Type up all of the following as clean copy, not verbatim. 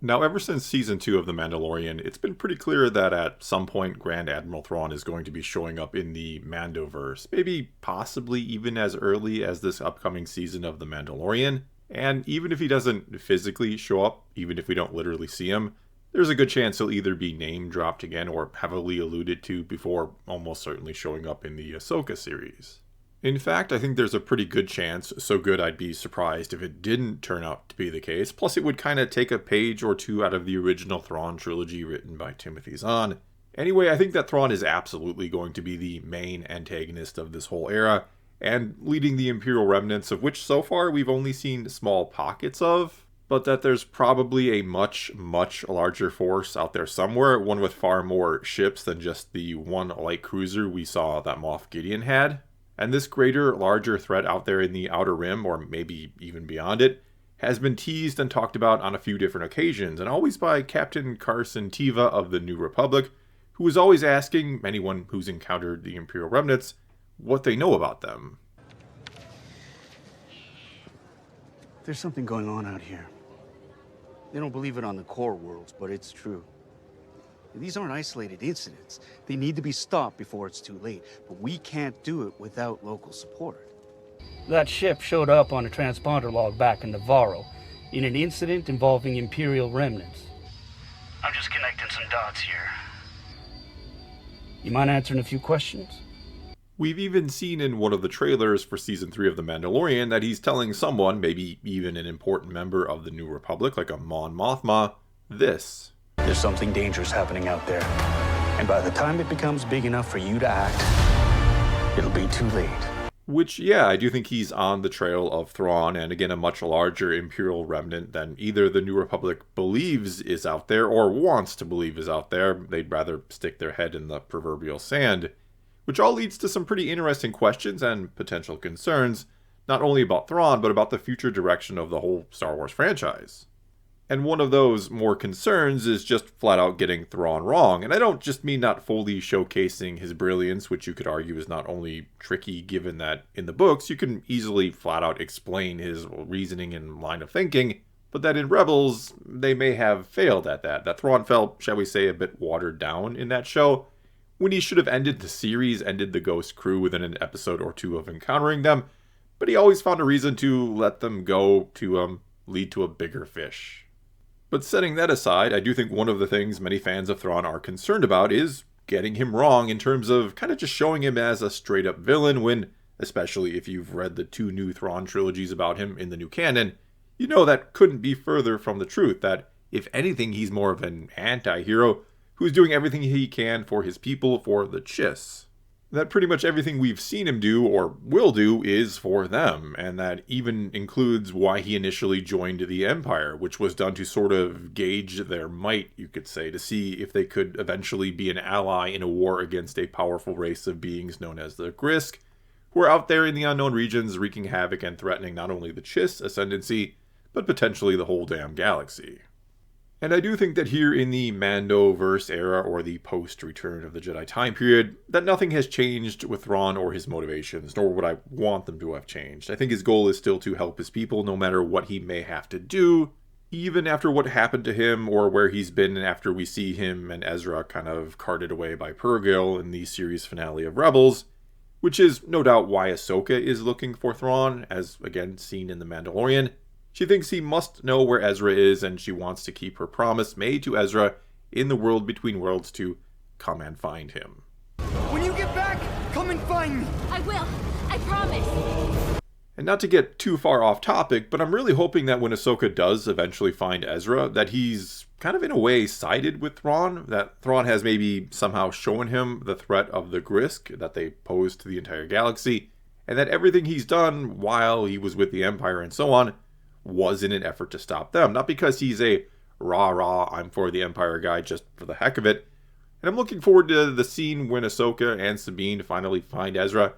Now, ever since Season 2 of The Mandalorian, it's been pretty clear that at some point Grand Admiral Thrawn is going to be showing up in the Mandoverse, maybe possibly even as early as this upcoming season of The Mandalorian. And even if he doesn't physically show up, even if we don't literally see him, there's a good chance he'll either be name dropped again or heavily alluded to before almost certainly showing up in the Ahsoka series. In fact, I think there's a pretty good chance, so good I'd be surprised if it didn't turn out to be the case. Plus, it would kind of take a page or two out of the original Thrawn trilogy written by Timothy Zahn. Anyway, I think that Thrawn is absolutely going to be the main antagonist of this whole era, and leading the Imperial remnants, of which so far we've only seen small pockets of, but that there's probably a much, much larger force out there somewhere, one with far more ships than just the one light cruiser we saw that Moff Gideon had. And this greater, larger threat out there in the Outer Rim, or maybe even beyond it, has been teased and talked about on a few different occasions, and always by Captain Carson Teva of the New Republic, who is always asking anyone who's encountered the Imperial remnants what they know about them. There's something going on out here. They don't believe it on the core worlds, but it's true. These aren't isolated incidents. They need to be stopped before it's too late. But we can't do it without local support. That ship showed up on a transponder log back in Navarro in an incident involving Imperial remnants. I'm just connecting some dots here. You mind answering a few questions? We've even seen in one of the trailers for Season 3 of The Mandalorian that he's telling someone, maybe even an important member of the New Republic, like a Mon Mothma, this. There's something dangerous happening out there. And by the time it becomes big enough for you to act, it'll be too late. Which, yeah, I do think he's on the trail of Thrawn, and again, a much larger Imperial remnant than either the New Republic believes is out there or wants to believe is out there. They'd rather stick their head in the proverbial sand. Which all leads to some pretty interesting questions and potential concerns, not only about Thrawn, but about the future direction of the whole Star Wars franchise. And one of those more concerns is just flat out getting Thrawn wrong. And I don't just mean not fully showcasing his brilliance, which you could argue is not only tricky given that in the books you can easily flat out explain his reasoning and line of thinking, but that in Rebels they may have failed at that. That Thrawn felt, shall we say, a bit watered down in that show, when he should have ended the series, ended the Ghost crew within an episode or two of encountering them, but he always found a reason to let them go to lead to a bigger fish. But setting that aside, I do think one of the things many fans of Thrawn are concerned about is getting him wrong in terms of kind of just showing him as a straight-up villain when, especially if you've read the 2 new Thrawn trilogies about him in the new canon, you know that couldn't be further from the truth, that if anything he's more of an anti-hero who's doing everything he can for his people, for the Chiss. That pretty much everything we've seen him do, or will do, is for them, and that even includes why he initially joined the Empire, which was done to sort of gauge their might, you could say, to see if they could eventually be an ally in a war against a powerful race of beings known as the Grisk, who are out there in the unknown regions wreaking havoc and threatening not only the Chiss ascendancy, but potentially the whole damn galaxy. And I do think that here in the Mandoverse era, or the post-Return of the Jedi time period, that nothing has changed with Thrawn or his motivations, nor would I want them to have changed. I think his goal is still to help his people, no matter what he may have to do, even after what happened to him, or where he's been after we see him and Ezra kind of carted away by Purrgil in the series finale of Rebels, which is no doubt why Ahsoka is looking for Thrawn, as again seen in The Mandalorian. She thinks he must know where Ezra is, and she wants to keep her promise made to Ezra in the world between worlds to come and find him. When you get back, come and find me! I will! I promise! And not to get too far off topic, but I'm really hoping that when Ahsoka does eventually find Ezra, that he's kind of in a way sided with Thrawn, that Thrawn has maybe somehow shown him the threat of the Grisk that they pose to the entire galaxy, and that everything he's done while he was with the Empire and so on was in an effort to stop them. Not because he's a rah-rah, I'm for the Empire guy just for the heck of it. And I'm looking forward to the scene when Ahsoka and Sabine finally find Ezra,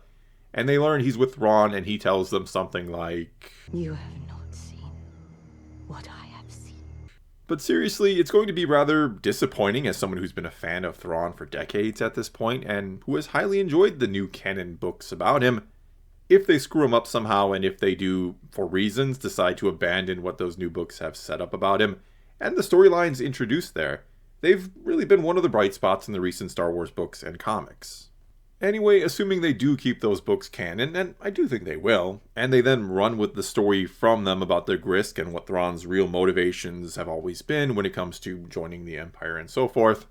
and they learn he's with Thrawn, and he tells them something like, You have not seen what I have seen. But seriously, it's going to be rather disappointing as someone who's been a fan of Thrawn for decades at this point, and who has highly enjoyed the new canon books about him, if they screw him up somehow, and if they do, for reasons, decide to abandon what those new books have set up about him, and the storylines introduced there, they've really been one of the bright spots in the recent Star Wars books and comics. Anyway, assuming they do keep those books canon, and I do think they will, and they then run with the story from them about the Grysk and what Thrawn's real motivations have always been when it comes to joining the Empire and so forth,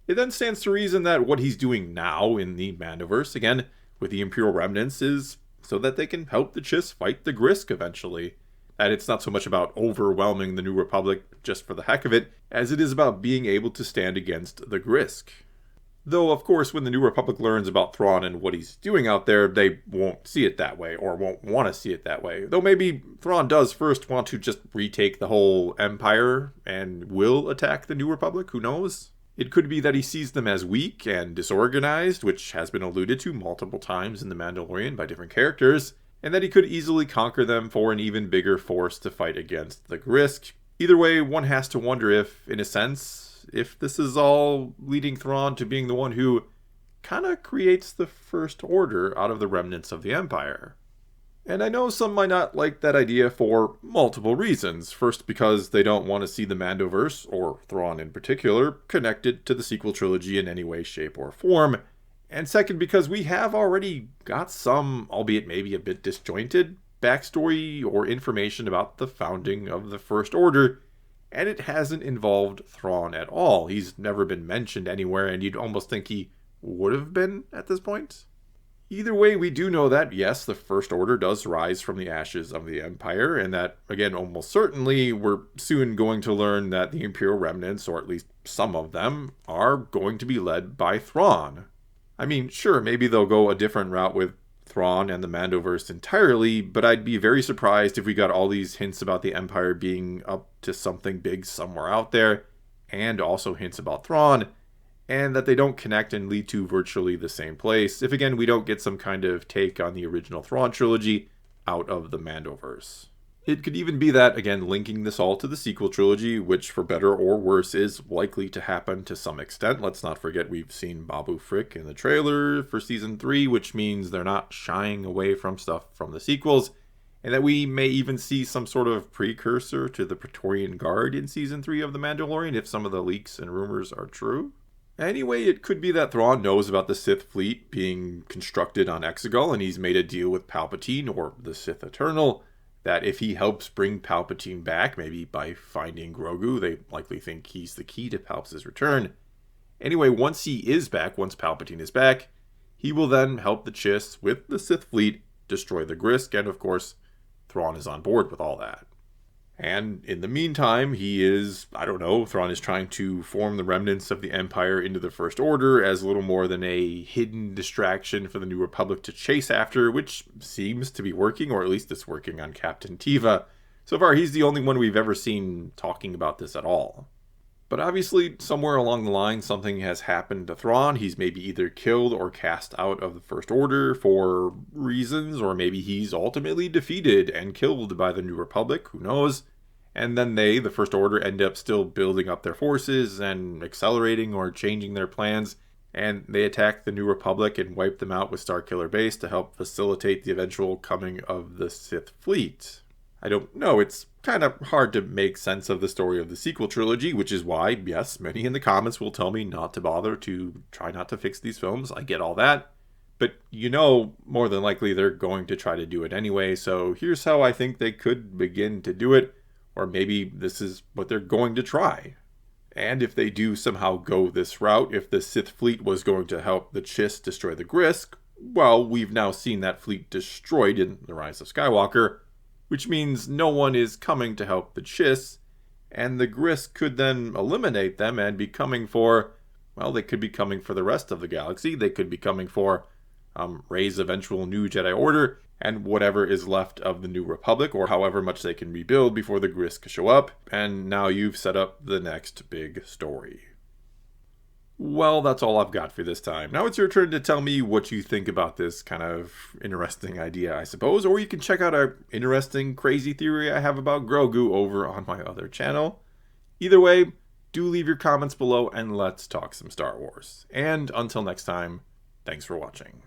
it then stands to reason that what he's doing now in the Mandoverse, again, with the Imperial remnants, is so that they can help the Chiss fight the Grysk eventually. That it's not so much about overwhelming the New Republic just for the heck of it, as it is about being able to stand against the Grysk. Though, of course, when the New Republic learns about Thrawn and what he's doing out there, they won't see it that way, or won't want to see it that way. Though maybe Thrawn does first want to just retake the whole Empire and will attack the New Republic, who knows? It could be that he sees them as weak and disorganized, which has been alluded to multiple times in The Mandalorian by different characters, and that he could easily conquer them for an even bigger force to fight against the Grysk. Either way, one has to wonder if, in a sense, if this is all leading Thrawn to being the one who kind of creates the First Order out of the remnants of the Empire. And I know some might not like that idea for multiple reasons. First, because they don't want to see the Mandoverse, or Thrawn in particular, connected to the sequel trilogy in any way, shape, or form. And second, because we have already got some, albeit maybe a bit disjointed, backstory or information about the founding of the First Order, and it hasn't involved Thrawn at all. He's never been mentioned anywhere, and you'd almost think he would have been at this point. Either way, we do know that, yes, the First Order does rise from the ashes of the Empire, and that, again, almost certainly, we're soon going to learn that the Imperial remnants, or at least some of them, are going to be led by Thrawn. I mean, sure, maybe they'll go a different route with Thrawn and the Mandoverse entirely, but I'd be very surprised if we got all these hints about the Empire being up to something big somewhere out there, and also hints about Thrawn, and that they don't connect and lead to virtually the same place, if again we don't get some kind of take on the original Thrawn trilogy out of the Mandoverse. It could even be that, again, linking this all to the sequel trilogy, which for better or worse is likely to happen to some extent. Let's not forget we've seen Babu Frick in the trailer for Season 3, which means they're not shying away from stuff from the sequels, and that we may even see some sort of precursor to the Praetorian Guard in Season 3 of The Mandalorian, if some of the leaks and rumors are true. Anyway, it could be that Thrawn knows about the Sith fleet being constructed on Exegol, and he's made a deal with Palpatine, or the Sith Eternal, that if he helps bring Palpatine back, maybe by finding Grogu, they likely think he's the key to Palp's return. Anyway, once he is back, once Palpatine is back, he will then help the Chiss with the Sith fleet destroy the Grysk, and of course, Thrawn is on board with all that. And in the meantime, Thrawn is trying to form the remnants of the Empire into the First Order as little more than a hidden distraction for the New Republic to chase after, which seems to be working, or at least it's working on Captain Teva. So far, he's the only one we've ever seen talking about this at all. But obviously, somewhere along the line, something has happened to Thrawn. He's maybe either killed or cast out of the First Order for reasons, or maybe he's ultimately defeated and killed by the New Republic, who knows? And then they, the First Order, end up still building up their forces and accelerating or changing their plans, and they attack the New Republic and wipe them out with Starkiller Base to help facilitate the eventual coming of the Sith fleet. I don't know, it's kind of hard to make sense of the story of the sequel trilogy, which is why, yes, many in the comments will tell me not to bother, to try not to fix these films. I get all that. But more than likely they're going to try to do it anyway, so here's how I think they could begin to do it, or maybe this is what they're going to try. And if they do somehow go this route, if the Sith fleet was going to help the Chiss destroy the Grysk, well, we've now seen that fleet destroyed in The Rise of Skywalker, which means no one is coming to help the Chiss, and the Grysk could then eliminate them and be coming for, they could be coming for the rest of the galaxy. They could be coming for Rey's eventual new Jedi Order, and whatever is left of the New Republic, or however much they can rebuild before the Grysk show up, and now you've set up the next big story. Well, that's all I've got for this time. Now it's your turn to tell me what you think about this kind of interesting idea, I suppose, or you can check out our interesting, crazy theory I have about Grogu over on my other channel. Either way, do leave your comments below and let's talk some Star Wars. And until next time, thanks for watching.